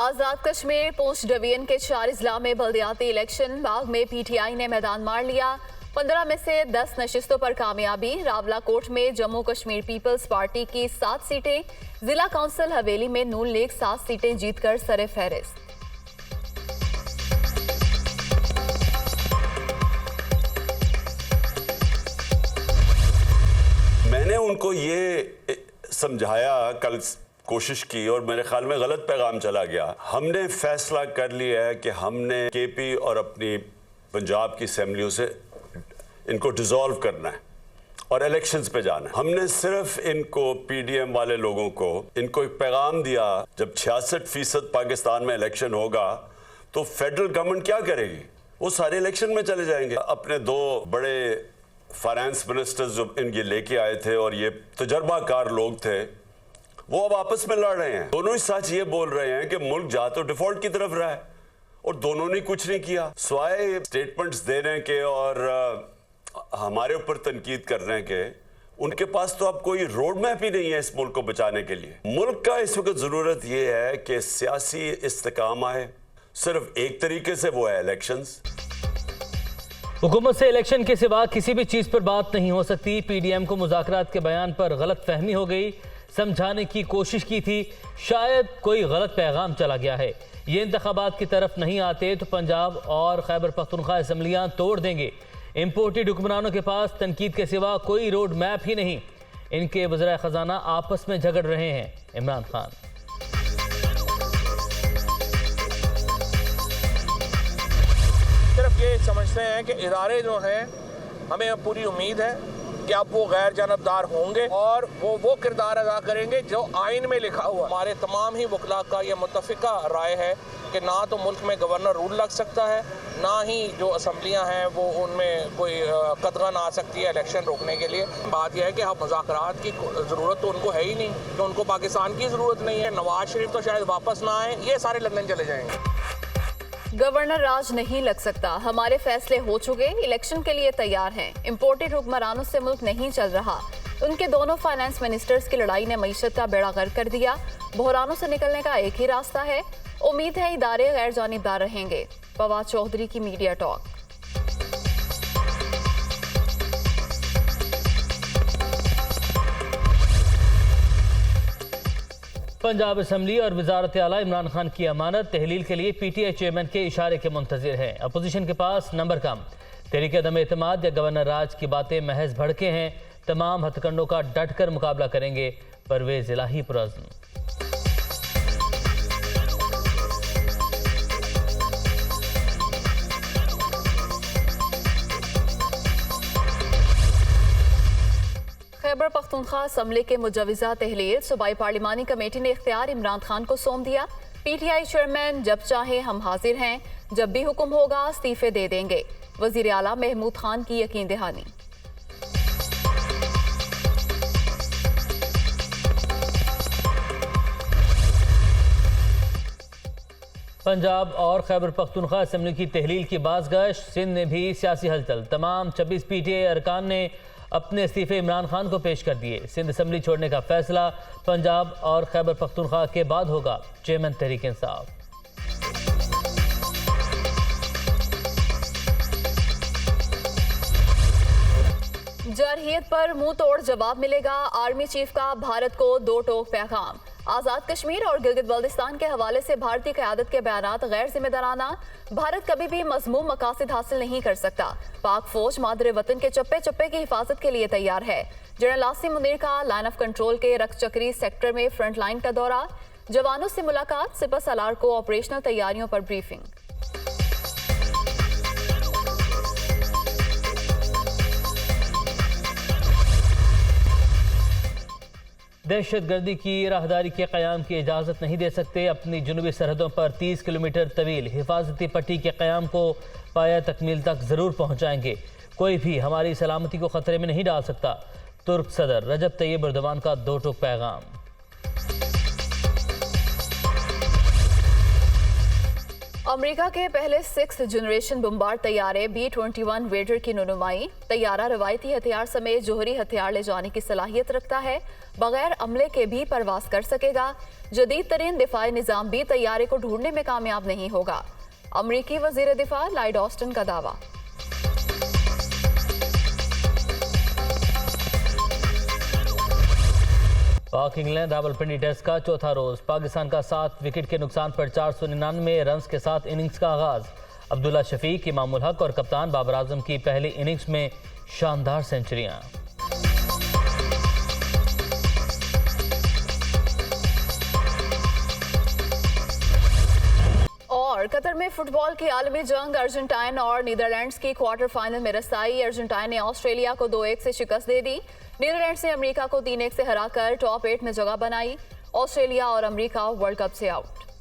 आजाद कश्मीर पूंछ division के 4 अजला में बल्दियाती election बाग में पीटीआई ने मैदान मार लिया। 15 में से 10 नशिस्तों पर कामयाबी। रावलाकोट में जम्मू कश्मीर पीपल्स पार्टी की 7 सीटें, जिला काउंसिल हवेली में नून लीग 7 सीटें जीतकर सरे फहरिस्त। मैंने उनको ये समझाया, कल कोशिश की और मेरे ख्याल में गलत पैगाम चला गया। हमने फैसला कर लिया है कि हमने केपी और अपनी पंजाब की असेंबलियों से इनको डिसॉल्व करना है और इलेक्शंस पे जाना है। हमने सिर्फ इनको पीडीएम वाले लोगों को इनको एक पैगाम दिया, जब 66% पाकिस्तान में इलेक्शन होगा तो फेडरल गवर्नमेंट क्या करेगी? वो सारे इलेक्शन में चले जाएंगे। अपने 2 बड़े फाइनेंस मिनिस्टर्स जो इनके लेके आए थे और ये तजर्बाकार लोग थे, वो अब आपस में लड़ रहे हैं। दोनों ही सच ये बोल रहे हैं कि मुल्क जा तो डिफॉल्ट की तरफ रहा है और दोनों ने कुछ नहीं किया, स्वाय स्टेटमेंट्स देने के और हमारे ऊपर तनकीद करने के। उनके पास तो अब कोई रोड मैप ही नहीं है इस मुल्क को बचाने के लिए। मुल्क का इस वक्त जरूरत यह है कि सियासी इस्तेकाम आए, सिर्फ एक तरीके से, वो है इलेक्शंस। हुकूमत से इलेक्शन के सिवा किसी भी चीज पर बात नहीं हो सकती। पीडीएम को मुज़ाकरात के बयान पर गलत फहमी हो गई, समझाने की कोशिश की थी, शायद कोई गलत पैगाम चला गया है। ये इंतखाबात की तरफ नहीं आते तो पंजाब और खैबर पख्तूनख्वा असम्बलियां तोड़ देंगे। इम्पोर्टेड हुक्मरानों के पास तनकीद के सिवा कोई रोड मैप ही नहीं। इनके वज़ीर ख़जाना आपस में झगड़ रहे हैं। इमरान खान सिर्फ ये समझते हैं कि इदारे जो हैं, हमें पूरी उम्मीद है कि अब वो गैर जानबदार होंगे और वो किरदार अदा करेंगे जो आइन में लिखा हुआ। हमारे तमाम ही वकला का ये मुत्तफ़िका राय है कि ना तो मुल्क में गवर्नर रूल लग सकता है, ना ही जो असम्बलियाँ हैं वो उनमें कोई कदगन आ सकती है इलेक्शन रोकने के लिए। बात यह है कि अब मुज़ाकरात की ज़रूरत तो उनको है ही नहीं, कि उनको पाकिस्तान की ज़रूरत नहीं है। नवाज शरीफ तो शायद वापस ना आए, ये सारे लंदन चले जाएंगे। गवर्नर राज नहीं लग सकता, हमारे फैसले हो चुके, इलेक्शन के लिए तैयार हैं। इम्पोर्टेड हुक्मरानों से मुल्क नहीं चल रहा। उनके दोनों फाइनेंस मिनिस्टर्स की लड़ाई ने मईशत का बेड़ा गर्क कर दिया। बहरानों से निकलने का एक ही रास्ता है। उम्मीद है इदारे गैर जानिबदार रहेंगे। फवाद चौधरी की मीडिया टॉक। पंजाब असम्बली और वजारत आला इमरान खान की अमानत तहलील के लिए पीटीआई चेयरमैन के इशारे के मुंतजिर हैं। अपोजिशन के पास नंबर कम। तहरीक अदम एतमाद या गवर्नर राज की बातें महज भड़के हैं। तमाम हथकंडों का डट कर मुकाबला करेंगे। परवेज इलाही पुरअज़्म। खैबर पख्तूनख्वा असम्बली के मुजवज़ा तहलील सूबाई पार्लिमानी कमेटी ने इख्तियार इमरान खान को सौंप दिया। पीटीआई चेयरमैन जब चाहे हम हाजिर हैं, जब भी हुक्म होगा इस्तीफे दे देंगे। वज़ीर आला महमूद खान की यकीन दहानी। पंजाब और खैबर पख्तूनख्वा असम्बली की तहलील की बाज़गश्त। सिंध में भी सियासी हलचल। तमाम 26 पीटीआई अरकान ने अपने इस्तीफे इमरान खान को पेश कर दिए। सिंध असम्बली छोड़ने का फैसला पंजाब और खैबर पख्तूनख्वा के बाद होगा। चेयरमैन तहरीक इंसाफ। जरहियत पर मुंह तोड़ जवाब मिलेगा। आर्मी चीफ का भारत को 2 टोक पैगाम। आजाद कश्मीर और गिलगित बल्तिस्तान के हवाले से भारतीय क़यादत के बयानात गैर जिम्मेदाराना। भारत कभी भी मज़मूम मकासद हासिल नहीं कर सकता। पाक फौज मादरे वतन के चप्पे चप्पे की हिफाजत के लिए तैयार है। जनरल आसिम मुनीर का लाइन ऑफ कंट्रोल के रक्चक्री सेक्टर में फ्रंट लाइन का दौरा। जवानों से मुलाकात। सिपह सलार को ऑपरेशनल तैयारियों पर ब्रीफिंग। दहशतगर्दी की राहदारी के क़याम की इजाज़त नहीं दे सकते। अपनी जुनूबी सरहदों पर 30 किलोमीटर तवील हिफाजती पट्टी के क़याम को पाया तकमील तक ज़रूर पहुँचाएंगे। कोई भी हमारी सलामती को ख़तरे में नहीं डाल सकता। तुर्क सदर रजब तैयब एर्दोगान का 2 टोक पैगाम। अमेरिका के पहले 6th जनरेशन बमबार तैयारे B-21 रेडर की नुनुमाई। तैयारा रवायती हथियार समेत जोहरी हथियार ले जाने की सलाहियत रखता है, बगैर अमले के भी परवाज कर सकेगा। जदीद तरीन दिफाई निजाम भी तैयारे को ढूंढने में कामयाब नहीं होगा। अमरीकी वजीर दिफा लॉयड ऑस्टिन का दावा। पाक इंग्लैंड रावलपिंडी टेस्ट का चौथा रोज पाकिस्तान का 7 विकेट के नुकसान पर 499 रन के साथ इनिंग्स का आगाज। अब्दुल्ला शफीक, इमामुल हक और कप्तान बाबर आजम की पहली इनिंग्स में शानदार सेंचुरियां। और कतर में फुटबॉल की आलमी जंग अर्जेंटाइन और नीदरलैंड्स की क्वार्टर फाइनल में रसाई। अर्जेंटाइन ने ऑस्ट्रेलिया को 2-1 से शिकस्त दे दी। नीदरलैंड्स ने अमेरिका को 3-1 से हराकर टॉप 8 में जगह बनाई। ऑस्ट्रेलिया और अमेरिका वर्ल्ड कप से आउट।